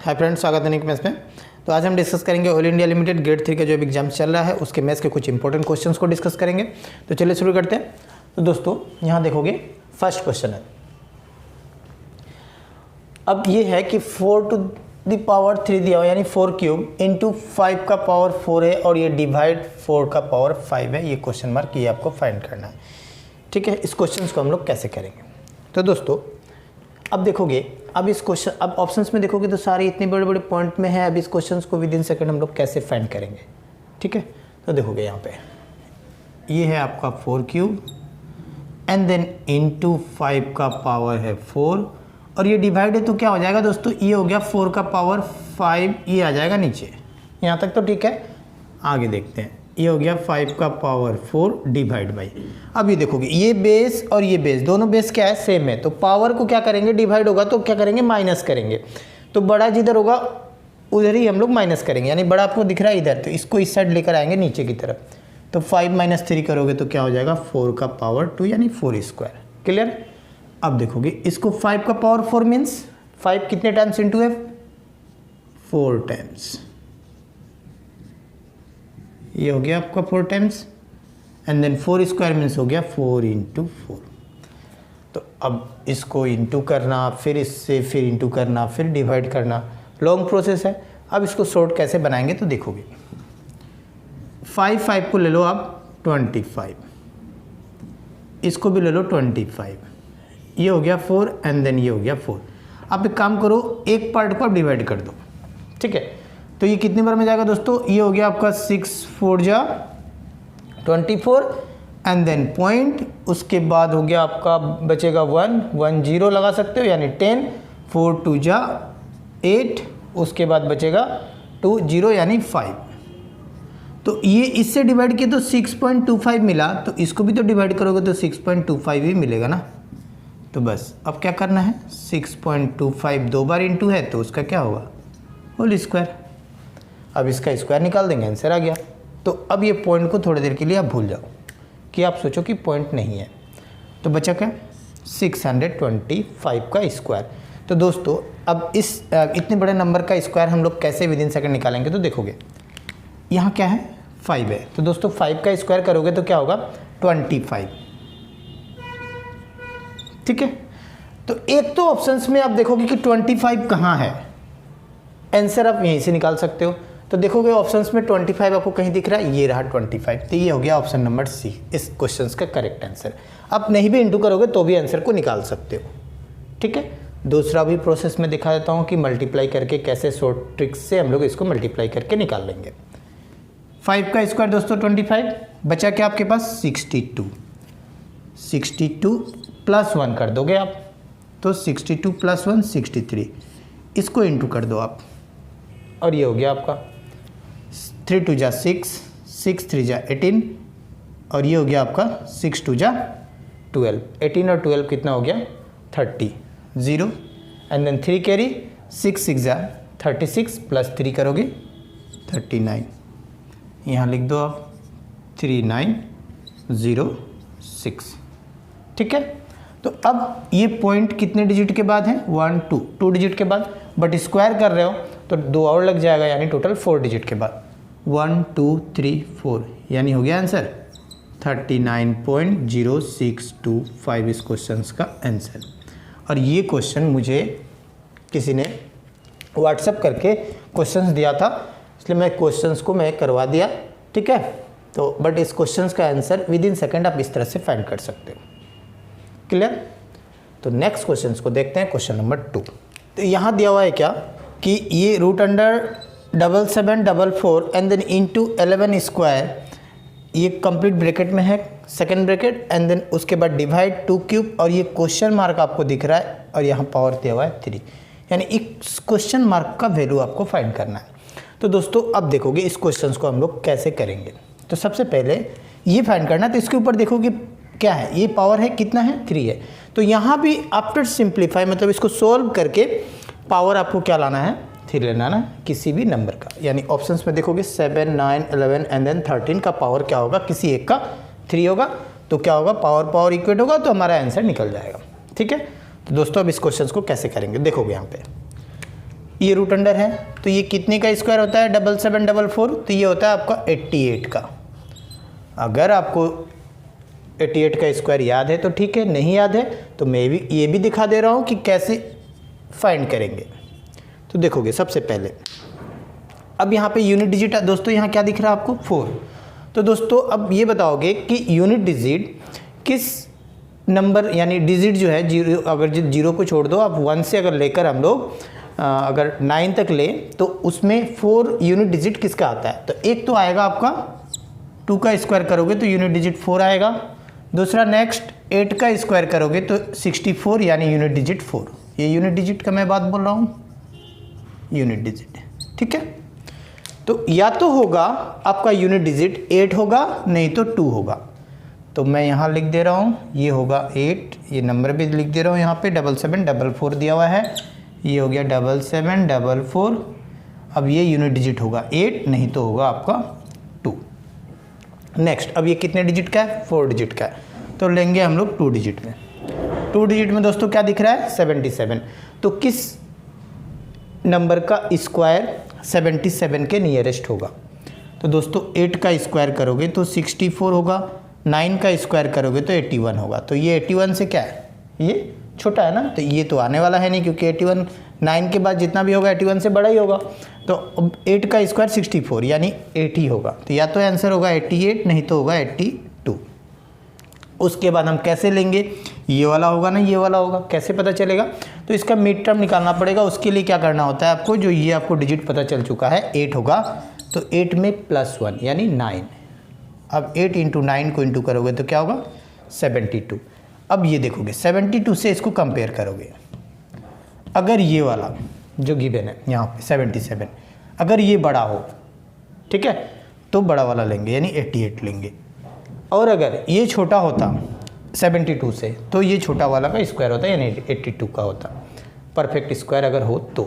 Hi friends, स्वागत है निक maths में। तो आज हम डिस्कस करेंगे ऑल इंडिया लिमिटेड ग्रेड 3 का जो एग्जाम चल रहा है उसके मैथ्स के कुछ इंपॉर्टेंट क्वेश्चंस को डिस्कस करेंगे। तो चलिए शुरू करते हैं। तो दोस्तों यहाँ देखोगे फर्स्ट क्वेश्चन है। अब ये है कि 4 टू द पावर 3 दिया हुआ यानी 4 क्यूब इंटू 5 का पावर 4 है और ये डिवाइड 4 का पावर 5 है। ये क्वेश्चन मार्क ये आपको फाइंड करना है। ठीक है, इस क्वेश्चन को हम लोग कैसे करेंगे। तो दोस्तों अब देखोगे, अब इस क्वेश्चन अब ऑप्शंस में देखोगे तो सारे इतने बड़े बड़े पॉइंट में है। अब इस क्वेश्चन को विद इन सेकंड हम लोग कैसे फाइंड करेंगे। ठीक है, तो देखोगे यहाँ पे ये है आपका 4 क्यूब एंड देन इनटू 5 का पावर है 4 और ये डिवाइड है तो क्या हो जाएगा दोस्तों, ये हो गया 4 का पावर 5, ये आ जाएगा नीचे। यहाँ तक तो ठीक है। आगे देखते हैं, ये हो गया 5 का पावर 4 डिवाइड बाई। अब ये देखोगे ये बेस और ये बेस दोनों बेस क्या है, सेम है। तो पावर को क्या करेंगे, डिवाइड होगा तो क्या करेंगे, माइनस करेंगे। तो बड़ा जिधर होगा उधर ही हम लोग माइनस करेंगे, यानी बड़ा आपको दिख रहा है इधर, तो इसको इस साइड लेकर आएंगे नीचे की तरफ। तो 5 - 3 करोगे तो क्या हो जाएगा 4 का पावर 2 यानी 4 स्क्वायर। क्लियर। अब देखोगे इसको 5 का पावर 4 मीन्स 5 कितने टाइम्स इंटू है, 4 टाइम्स। ये हो गया आपका 4 times and then 4 square means हो गया 4 इंटू 4। तो अब इसको इंटू करना, फिर इससे फिर इंटू करना, फिर डिवाइड करना, लॉन्ग प्रोसेस है। अब इसको शॉर्ट कैसे बनाएंगे तो देखोगे 5 को ले लो आप 25, इसको भी ले लो 25, ये हो गया 4 एंड देन ये हो गया 4। आप एक काम करो, एक पार्ट को आप डिवाइड कर दो। ठीक है, तो ये कितने बार में जाएगा दोस्तों, ये हो गया आपका 6 4 जा 24 एंड देन पॉइंट, उसके बाद हो गया आपका बचेगा 1 1 0 लगा सकते हो यानी 10, 4 2 जा 8, उसके बाद बचेगा 2 0 यानी 5। तो ये इससे डिवाइड किया तो 6.25 मिला, तो इसको भी तो डिवाइड करोगे तो 6.25 ही मिलेगा ना। तो बस अब क्या करना है, 6.25 दो बार इंटू है तो उसका क्या होगा, होल स्क्वायर। अब इसका स्क्वायर निकाल देंगे, आंसर आ गया। तो अब ये पॉइंट को थोड़ी देर के लिए आप भूल जाओ कि आप सोचो कि पॉइंट नहीं है। तो बचा क्या, 625 का स्क्वायर। तो दोस्तों अब इस इतने बड़े नंबर का स्क्वायर हम लोग कैसे विद इन सेकंड निकालेंगे। तो देखोगे यहाँ क्या है, 5 है। तो दोस्तों 5 का स्क्वायर करोगे तो क्या होगा 25। ठीक है, तो एक तो ऑप्शंस में आप देखोगे कि 25 कहाँ है, आंसर आप यहीं से निकाल सकते हो। तो देखोगे ऑप्शंस में 25 आपको कहीं दिख रहा है, ये रहा 25। तो ये हो गया ऑप्शन नंबर सी इस क्वेश्चन का करेक्ट आंसर। आप नहीं भी इंटू करोगे तो भी आंसर को निकाल सकते हो। ठीक है, दूसरा भी प्रोसेस में दिखा देता हूँ कि मल्टीप्लाई करके कैसे शॉर्ट ट्रिक्स से हम लोग इसको मल्टीप्लाई करके निकाल लेंगे। 5 का स्क्वायर दोस्तों 25, बचा क्या आपके पास 62 प्लस 1 कर दोगे आप, तो 62 प्लस 1 63, इसको इंटू कर दो आप और ये हो गया आपका 3 2 जा 6, 6 3 जा 18 और ये हो गया आपका 6 2 जा 12। 18 और 12 कितना हो गया 30, 0 एंड देन 3 कैरी, 6 6 जा 36 प्लस 3 करोगे 39। यहाँ लिख दो आप 3906। ठीक है, तो अब ये पॉइंट कितने डिजिट के बाद है, 1 2 डिजिट के बाद, बट स्क्वायर कर रहे हो तो 2 और लग जाएगा यानी टोटल 4 डिजिट के बाद 1 2 3 4 यानी हो गया आंसर 39.0625 इस क्वेश्चन का आंसर। और ये क्वेश्चन मुझे किसी ने व्हाट्सएप करके क्वेश्चंस दिया था, इसलिए मैं क्वेश्चंस को मैं करवा दिया। ठीक है, तो बट इस क्वेश्चंस का आंसर विद इन सेकेंड आप इस तरह से फाइंड कर सकते हो। क्लियर। तो नेक्स्ट क्वेश्चन को देखते हैं, क्वेश्चन नंबर 2। तो यहाँ दिया हुआ है क्या कि ये √77744 एंड देन इंटू 11 स्क्वायर, ये कंप्लीट ब्रैकेट में है, सेकंड ब्रैकेट एंड देन उसके बाद डिवाइड 2 क्यूब और ये क्वेश्चन मार्क आपको दिख रहा है और यहाँ पावर दिया हुआ है 3, यानी इस क्वेश्चन मार्क का वैल्यू आपको फाइंड करना है। तो दोस्तों अब देखोगे इस क्वेश्चन को हम लोग कैसे करेंगे। तो सबसे पहले ये फाइंड करना है, तो इसके ऊपर देखोगे क्या है, ये पावर है कितना है 3 है। तो यहाँ भी आफ्टर सिंप्लीफाई मतलब इसको सोल्व करके पावर आपको क्या लाना है, 3 लेना है किसी भी नंबर का। यानी ऑप्शंस में देखोगे 7 9 11 एंड देन 13 का पावर क्या होगा, किसी एक का 3 होगा। तो क्या होगा, पावर इक्वेट होगा तो हमारा आंसर निकल जाएगा। ठीक है, तो दोस्तों अब इस क्वेश्चन को कैसे करेंगे देखोगे यहाँ पे ये रूट अंडर है, तो ये कितने का स्क्वायर होता है 7744, तो ये होता है आपका 88 का। अगर आपको 88 का स्क्वायर याद है तो ठीक है, नहीं याद है तो मैं भी ये भी दिखा दे रहा हूँ कि कैसे फाइंड करेंगे। तो देखोगे सबसे पहले अब यहाँ पे यूनिट डिजिट दोस्तों यहाँ क्या दिख रहा है आपको 4। तो दोस्तों अब ये बताओगे कि यूनिट डिजिट किस नंबर यानी डिजिट जो है जीरो, अगर जीरो को छोड़ दो आप 1 से अगर लेकर हम लोग अगर 9 तक ले तो उसमें 4 यूनिट डिजिट किसका आता है। तो एक तो आएगा आपका 2 का स्क्वायर करोगे तो यूनिट डिजिट 4 आएगा। दूसरा नेक्स्ट 8 का स्क्वायर करोगे तो 64 यानी यूनिट डिजिट 4। ये यूनिट डिजिट का मैं बात बोल रहा हूँ, यूनिट डिजिट, ठीक है। तो या तो होगा आपका यूनिट डिजिट 8 होगा, नहीं तो 2 होगा। तो मैं यहाँ लिख दे रहा हूँ, ये होगा 8, ये नंबर भी लिख दे रहा हूँ यहाँ पे 7744 दिया हुआ है, ये हो गया 7744। अब ये यूनिट डिजिट होगा 8, नहीं तो होगा आपका 2। नेक्स्ट अब ये कितने डिजिट का है 4 डिजिट का है, तो लेंगे हम लोग 2 डिजिट में। 2 डिजिट में दोस्तों क्या दिख रहा है 77। तो किस नंबर का स्क्वायर 77 के नियरेस्ट होगा। तो दोस्तों 8 का स्क्वायर करोगे तो 64 होगा, 9 का स्क्वायर करोगे तो 81 होगा। तो ये 81 से क्या है, ये छोटा है ना, तो ये तो आने वाला है नहीं, क्योंकि 81 9 के बाद जितना भी होगा 81 से बड़ा ही होगा। तो अब 8 का स्क्वायर 64 यानी 80 होगा। तो या तो आंसर होगा 88, नहीं तो होगा 82। उसके बाद हम कैसे लेंगे, ये वाला होगा ना, ये वाला होगा, कैसे पता चलेगा। तो इसका मिड टर्म निकालना पड़ेगा। उसके लिए क्या करना होता है आपको, जो ये आपको डिजिट पता चल चुका है 8 होगा, तो 8 में +1 यानी 9। अब 8 × 9 को इंटू करोगे तो क्या होगा 72। अब ये देखोगे 72 से इसको कंपेयर करोगे। अगर ये वाला जो गिवन है यहाँ पे 77, अगर ये बड़ा हो, ठीक है, तो बड़ा वाला लेंगे यानी 88 लेंगे। और अगर ये छोटा होता 72 से, तो ये छोटा वाला का स्क्वायर होता यानी 82 का होता, परफेक्ट स्क्वायर अगर हो तो।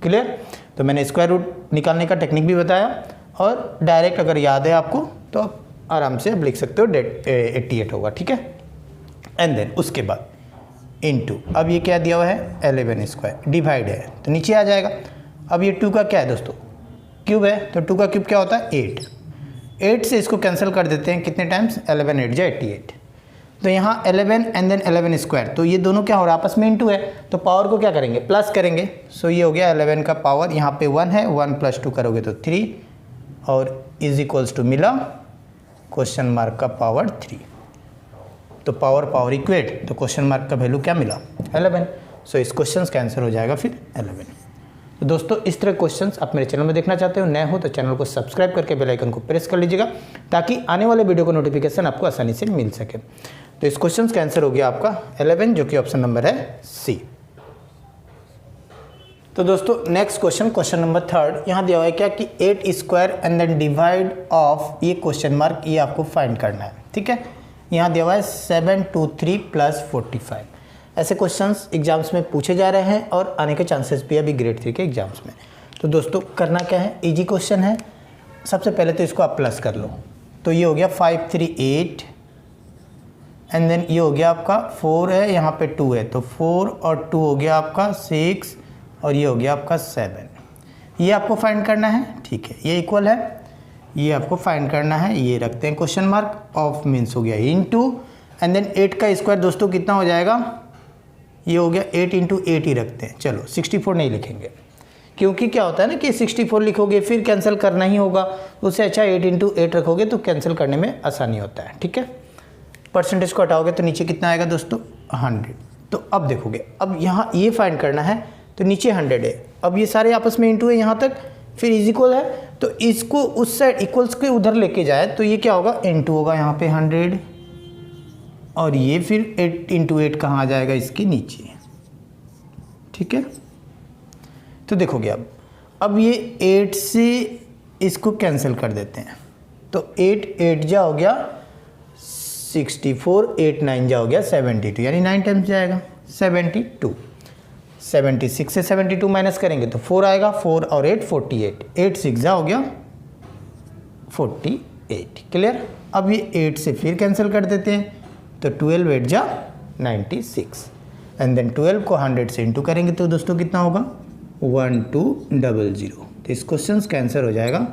क्लियर। तो मैंने स्क्वायर रूट निकालने का टेक्निक भी बताया, और डायरेक्ट अगर याद है आपको तो आप आराम से आप लिख सकते हो 88 होगा, ठीक है। एंड देन उसके बाद इनटू, अब ये क्या दिया हुआ है 11 स्क्वायर, डिवाइड है तो नीचे आ जाएगा। अब ये 2 का क्या है दोस्तों क्यूब है, तो 2 का क्यूब क्या होता है 8। 8 से इसको कैंसिल कर देते हैं, कितने टाइम्स 11 8 जा 88। तो यहाँ 11 एंड देन 11 स्क्वायर, तो ये दोनों क्या हो रहा है आपस में इनटू है, तो पावर को क्या करेंगे प्लस करेंगे। सो ये हो गया 11 का पावर, यहाँ पे 1 है, 1 + 2 करोगे तो 3, और इज इक्वल्स टू मिला क्वेश्चन मार्क का पावर 3। तो पावर पावर इक्वेट, तो क्वेश्चन मार्क का वैल्यू क्या मिला 11। सो इस क्वेश्चन का आंसर हो जाएगा फिर 11। तो दोस्तों इस तरह क्वेश्चंस आप मेरे चैनल में देखना चाहते हो, नए हो तो चैनल को सब्सक्राइब करके बेल आइकन को प्रेस कर लीजिएगा, ताकि आने वाले वीडियो का नोटिफिकेशन आपको आसानी से मिल सके। तो इस क्वेश्चन का आंसर हो गया आपका 11, जो कि ऑप्शन नंबर है सी। तो दोस्तों नेक्स्ट क्वेश्चन नंबर 3 यहाँ दिया हुआ है क्या कि 8 square and then divide of, ये क्वेश्चन मार्क, ये आपको फाइंड करना है, ठीक है। यहाँ दिया हुआ है 723 + 45। ऐसे क्वेश्चंस एग्जाम्स में पूछे जा रहे हैं और आने के चांसेस भी अभी ग्रेड 3 के एग्जाम्स में। तो दोस्तों करना क्या है, इजी क्वेश्चन है। सबसे पहले तो इसको आप प्लस कर लो, तो ये हो गया 538 एंड देन ये हो गया आपका 4 है, यहाँ पे 2 है, तो 4 और 2 हो गया आपका 6, और ये हो गया आपका 7। ये आपको फाइंड करना है, ठीक है। ये इक्वल है, ये आपको फाइंड करना है, ये रखते हैं क्वेश्चन मार्क, ऑफ मीन्स हो गया इनटू, एंड देन 8 का स्क्वायर दोस्तों कितना हो जाएगा, ये हो गया 8 × 8 ही रखते हैं। चलो 64 नहीं लिखेंगे, क्योंकि क्या होता है ना कि 64 लिखोगे फिर कैंसिल करना ही होगा, उससे अच्छा 8 × 8 रखोगे तो कैंसिल करने में आसानी होता है, ठीक है। परसेंटेज को हटाओगे तो नीचे कितना आएगा दोस्तों 100। तो अब देखोगे, अब यहाँ ये फाइंड करना है, तो नीचे 100 है, अब ये सारे आपस में इंटू है यहाँ तक, फिर इज इक्वल है, तो इसको उस साइड इक्वल्स के उधर लेके जाए तो ये क्या होगा इंटू होगा यहाँ पे 100, और ये फिर 8 × 8 कहाँ आ जाएगा इसके नीचे, ठीक है। तो देखोगे अब ये 8 से इसको कैंसिल कर देते हैं, तो 8 8 जा हो गया 64, 8 9 जा हो गया 72, यानी 9 टाइम्स जाएगा 72। 76 से 72 माइनस करेंगे तो 4 आएगा, 4 और 8 48, 8 6 जा हो गया 48। क्लियर। अब ये 8 से फिर कैंसिल कर देते हैं, तो 12 8 जा 96, एंड देन 12 को 100 से इंटू करेंगे तो दोस्तों कितना होगा 1200। तो इस क्वेश्चन का आंसर हो जाएगा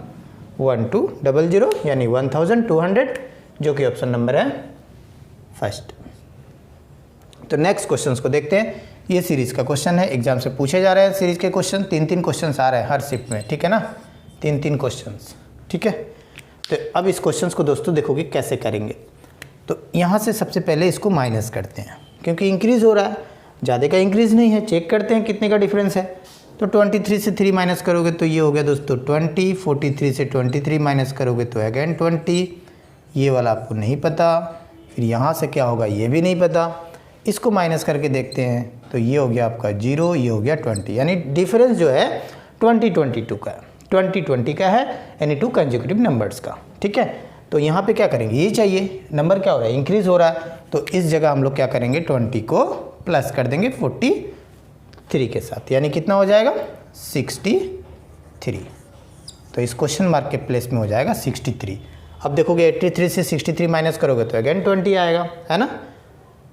1200 यानी 1200, जो कि ऑप्शन नंबर है फर्स्ट। तो नेक्स्ट क्वेश्चंस को देखते हैं। ये सीरीज़ का क्वेश्चन है, एग्जाम से पूछे जा रहे हैं सीरीज़ के क्वेश्चन। 3 क्वेश्चंस आ रहे हैं हर शिफ्ट में, ठीक है ना, 3 क्वेश्चंस, ठीक है। तो अब इस क्वेश्चंस को दोस्तों देखोगे कैसे करेंगे। तो यहाँ से सबसे पहले इसको माइनस करते हैं, क्योंकि इंक्रीज़ हो रहा है, ज़्यादा का इंक्रीज़ नहीं है। चेक करते हैं कितने का डिफरेंस है। तो 23 से 3 माइनस करोगे तो ये हो गया दोस्तों 20, 43 से 23 माइनस करोगे तो अगेन 20, ये वाला आपको नहीं पता। फिर यहाँ से क्या होगा ये भी नहीं पता। इसको माइनस करके देखते हैं तो ये हो गया आपका 0, ये हो गया 20, यानी डिफरेंस जो है 20 का है, 20 का है, यानी 2 कंसेक्यूटिव नंबर्स का, ठीक है। तो यहाँ पे क्या करेंगे, ये चाहिए, नंबर क्या हो रहा है, इंक्रीज़ हो रहा है। तो इस जगह हम लोग क्या करेंगे, 20 को प्लस कर देंगे 43 के साथ, यानी कितना हो जाएगा 63। तो इस क्वेश्चन मार्क के प्लेस में हो जाएगा 63। अब देखोगे 83 से 63 माइनस करोगे तो अगेन 20 आएगा, है ना।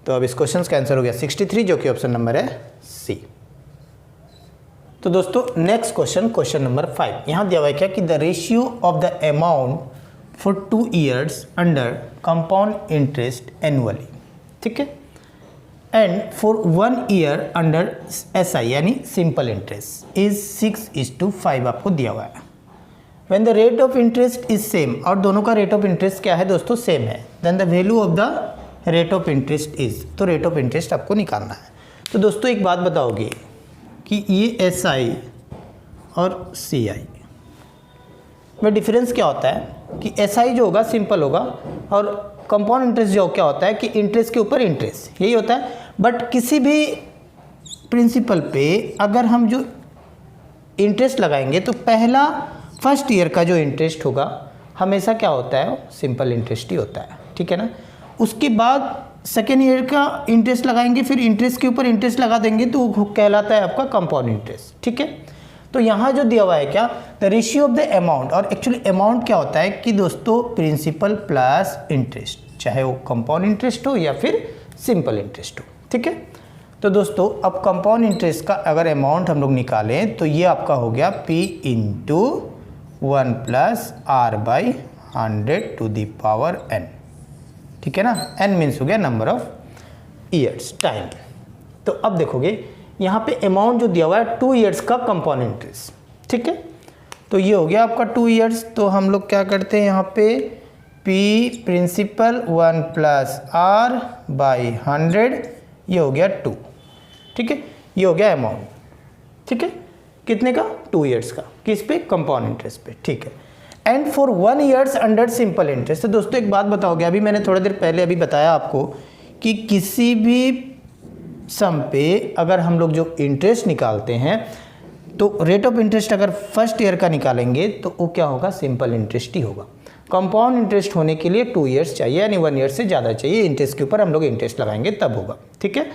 तो अब इस क्वेश्चन का आंसर हो गया 63, जो कि ऑप्शन नंबर है सी। तो दोस्तों नेक्स्ट क्वेश्चन नंबर 5, यहाँ दिया हुआ है क्या कि the ratio of the amount for 2 years under compound interest annually, ठीक है, and for 1 year under SI यानी सिंपल इंटरेस्ट इज 6:5 आपको दिया हुआ है। When the rate of interest is same, और दोनों का रेट ऑफ इंटरेस्ट क्या है दोस्तों, सेम है, then the value of the rate of interest is, तो रेट ऑफ इंटरेस्ट आपको निकालना है। तो दोस्तों एक बात बताओगे कि ये SI और CI में डिफरेंस क्या होता है कि SI जो होगा सिंपल होगा, और कंपाउंड इंटरेस्ट जो क्या होता है कि इंटरेस्ट के ऊपर इंटरेस्ट, यही होता है। बट किसी भी प्रिंसिपल पे अगर हम जो इंटरेस्ट लगाएंगे तो पहला फर्स्ट ईयर का जो इंटरेस्ट होगा हमेशा क्या होता है, सिंपल इंटरेस्ट ही होता है, ठीक है ना। उसके बाद सेकेंड ईयर का इंटरेस्ट लगाएंगे, फिर इंटरेस्ट के ऊपर इंटरेस्ट लगा देंगे तो वो कहलाता है आपका कंपाउंड इंटरेस्ट, ठीक है। तो यहाँ जो दिया हुआ है क्या, the ratio of the amount, और एक्चुअली अमाउंट क्या होता है कि दोस्तों प्रिंसिपल प्लस इंटरेस्ट, चाहे वो कंपाउंड इंटरेस्ट हो या फिर सिंपल इंटरेस्ट हो, ठीक है। तो दोस्तों अब कंपाउंड इंटरेस्ट का अगर अमाउंट हम लोग निकालें तो ये आपका हो गया P इंटू 1 + R/100⁴n, ठीक है ना। n मीन्स हो गया नंबर ऑफ ईयर्स, टाइम। तो अब देखोगे यहाँ पे अमाउंट जो दिया हुआ है 2 years का कंपाउंड इंटरेस्ट, ठीक है। तो ये हो गया आपका 2 years। तो हम लोग क्या करते हैं यहाँ पे P प्रिंसिपल 1 + R/100, ये हो गया 2, ठीक है। ये हो गया अमाउंट, ठीक है, कितने का, 2 years का, किस पे, कंपाउंड इंटरेस्ट पे, ठीक है। And for 1 years under simple interest. तो दोस्तों एक बात बताओगे, अभी मैंने थोड़ी देर पहले अभी बताया आपको कि किसी भी सम पे अगर हम लोग जो इंटरेस्ट निकालते हैं तो रेट ऑफ इंटरेस्ट अगर फर्स्ट ईयर का निकालेंगे तो वो क्या होगा, सिंपल इंटरेस्ट ही होगा। कंपाउंड इंटरेस्ट होने के लिए 2 years चाहिए, यानी 1 year से ज़्यादा चाहिए, इंटरेस्ट के ऊपर हम लोग इंटरेस्ट लगाएंगे तब होगा, ठीक है।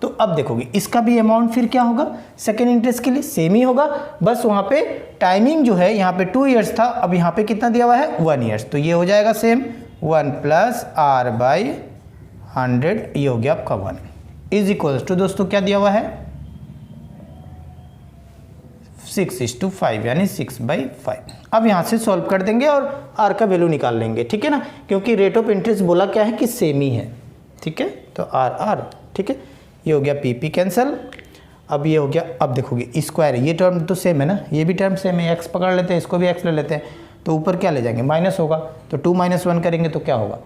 तो अब देखोगे इसका भी अमाउंट फिर क्या होगा, सेकेंड इंटरेस्ट के लिए सेम ही होगा, बस वहाँ पे टाइमिंग जो है, यहाँ पे 2 years था, अब यहाँ पे कितना दिया हुआ है, 1 years, तो ये हो जाएगा सेम 1 + R/100, ये हो गया आपका 1 इज इक्वल्स टू दोस्तों क्या दिया हुआ है 6:5, यानी 6/5। अब यहाँ से सॉल्व कर देंगे और R का वैल्यू निकाल लेंगे, ठीक है ना, क्योंकि रेट ऑफ इंटरेस्ट बोला क्या है कि सेम ही है, ठीक है। तो R, ठीक है, ये हो गया PP कैंसिल। अब ये हो गया, अब देखोगे स्क्वायर, ये टर्म तो सेम है ना, ये भी टर्म सेम है, x पकड़ लेते हैं, इसको भी x ले लेते हैं, तो ऊपर क्या ले जाएंगे, माइनस होगा, तो 2 - 1 करेंगे तो क्या होगा,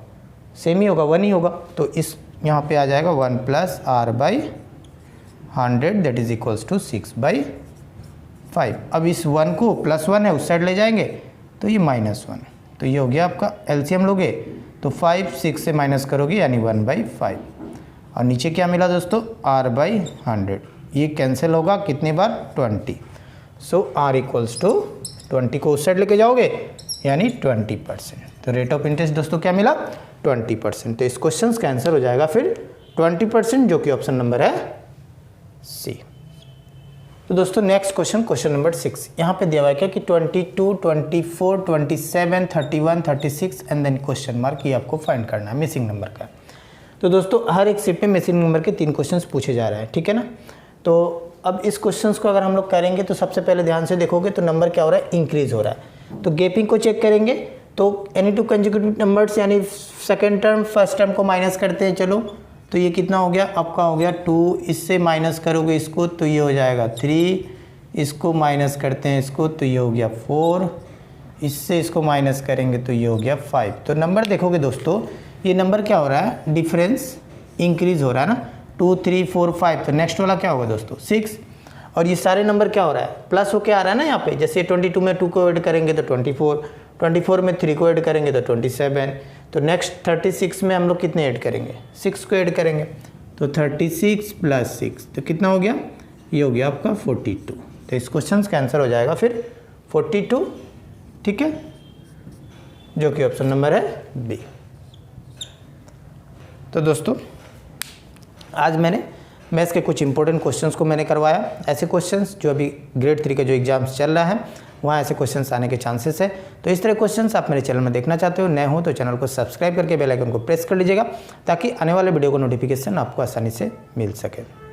सेम ही होगा, 1 ही होगा। तो इस यहाँ पे आ जाएगा 1 + R/100, that is equals to 6/5। अब इस 1 को +1 है उस साइड ले जाएंगे तो ये -1, तो ये हो गया आपका एलसीएम लोगे तो 5 6 से माइनस करोगे यानी 1/5, और नीचे क्या मिला दोस्तों, R/100, ये कैंसिल होगा कितनी बार, 20। सो R इक्वल्स टू 20 को उस साइड लेके जाओगे यानी 20%। तो रेट ऑफ इंटरेस्ट दोस्तों क्या मिला, 20%। तो इस क्वेश्चन का आंसर हो जाएगा फिर 20%, जो कि ऑप्शन नंबर है सी। तो दोस्तों नेक्स्ट क्वेश्चन नंबर 6, यहाँ पे दिया हुआ है क्या कि 22, 24, 27, 31, 36 एंड देन क्वेश्चन मार्क, ये आपको फाइंड करना है मिसिंग नंबर का। तो दोस्तों हर एक शिफ्ट में मिसिंग नंबर के 3 क्वेश्चंस पूछे जा रहे हैं, ठीक है ना। तो अब इस क्वेश्चन को अगर हम लोग करेंगे तो सबसे पहले ध्यान से देखोगे तो नंबर क्या हो रहा है, इंक्रीज हो रहा है। तो गैपिंग को चेक करेंगे तो एनी टू कंसेक्यूटिव नंबर्स यानी सेकंड टर्म फर्स्ट टर्म को माइनस करते हैं। चलो तो ये कितना हो गया, आपका हो गया 2, इससे माइनस करोगे इसको तो ये हो जाएगा 3, इसको माइनस करते हैं इसको तो ये हो गया 4, इससे इसको माइनस करेंगे तो ये हो गया 5। तो नंबर देखोगे दोस्तों, ये नंबर क्या हो रहा है, डिफरेंस इंक्रीज हो रहा है ना, 2, 3, 4, 5। तो नेक्स्ट वाला क्या होगा दोस्तों 6, और ये सारे नंबर क्या हो रहा है, प्लस होके आ रहा है ना यहाँ पे। जैसे 22 में 2 को ऐड करेंगे तो 24, 24 में 3 को ऐड करेंगे तो 27। तो नेक्स्ट 36 में हम लोग कितने ऐड करेंगे, 6 को ऐड करेंगे तो 36 + 6 तो कितना हो गया, ये हो गया आपका 42। तो इस क्वेश्चन का आंसर हो जाएगा फिर 42, ठीक है, जो कि ऑप्शन नंबर है बी। तो दोस्तों आज मैंने मैथ्स के कुछ इंपॉर्टेंट क्वेश्चंस को मैंने करवाया। ऐसे क्वेश्चंस जो अभी ग्रेड 3 का जो एग्जाम्स चल रहा है वहाँ ऐसे क्वेश्चंस आने के चांसेस है। तो इस तरह क्वेश्चंस आप मेरे चैनल में देखना चाहते हो, नए हो तो चैनल को सब्सक्राइब करके बेल आइकन को प्रेस कर लीजिएगा ताकि आने वाले वीडियो का नोटिफिकेशन आपको आसानी से मिल सके।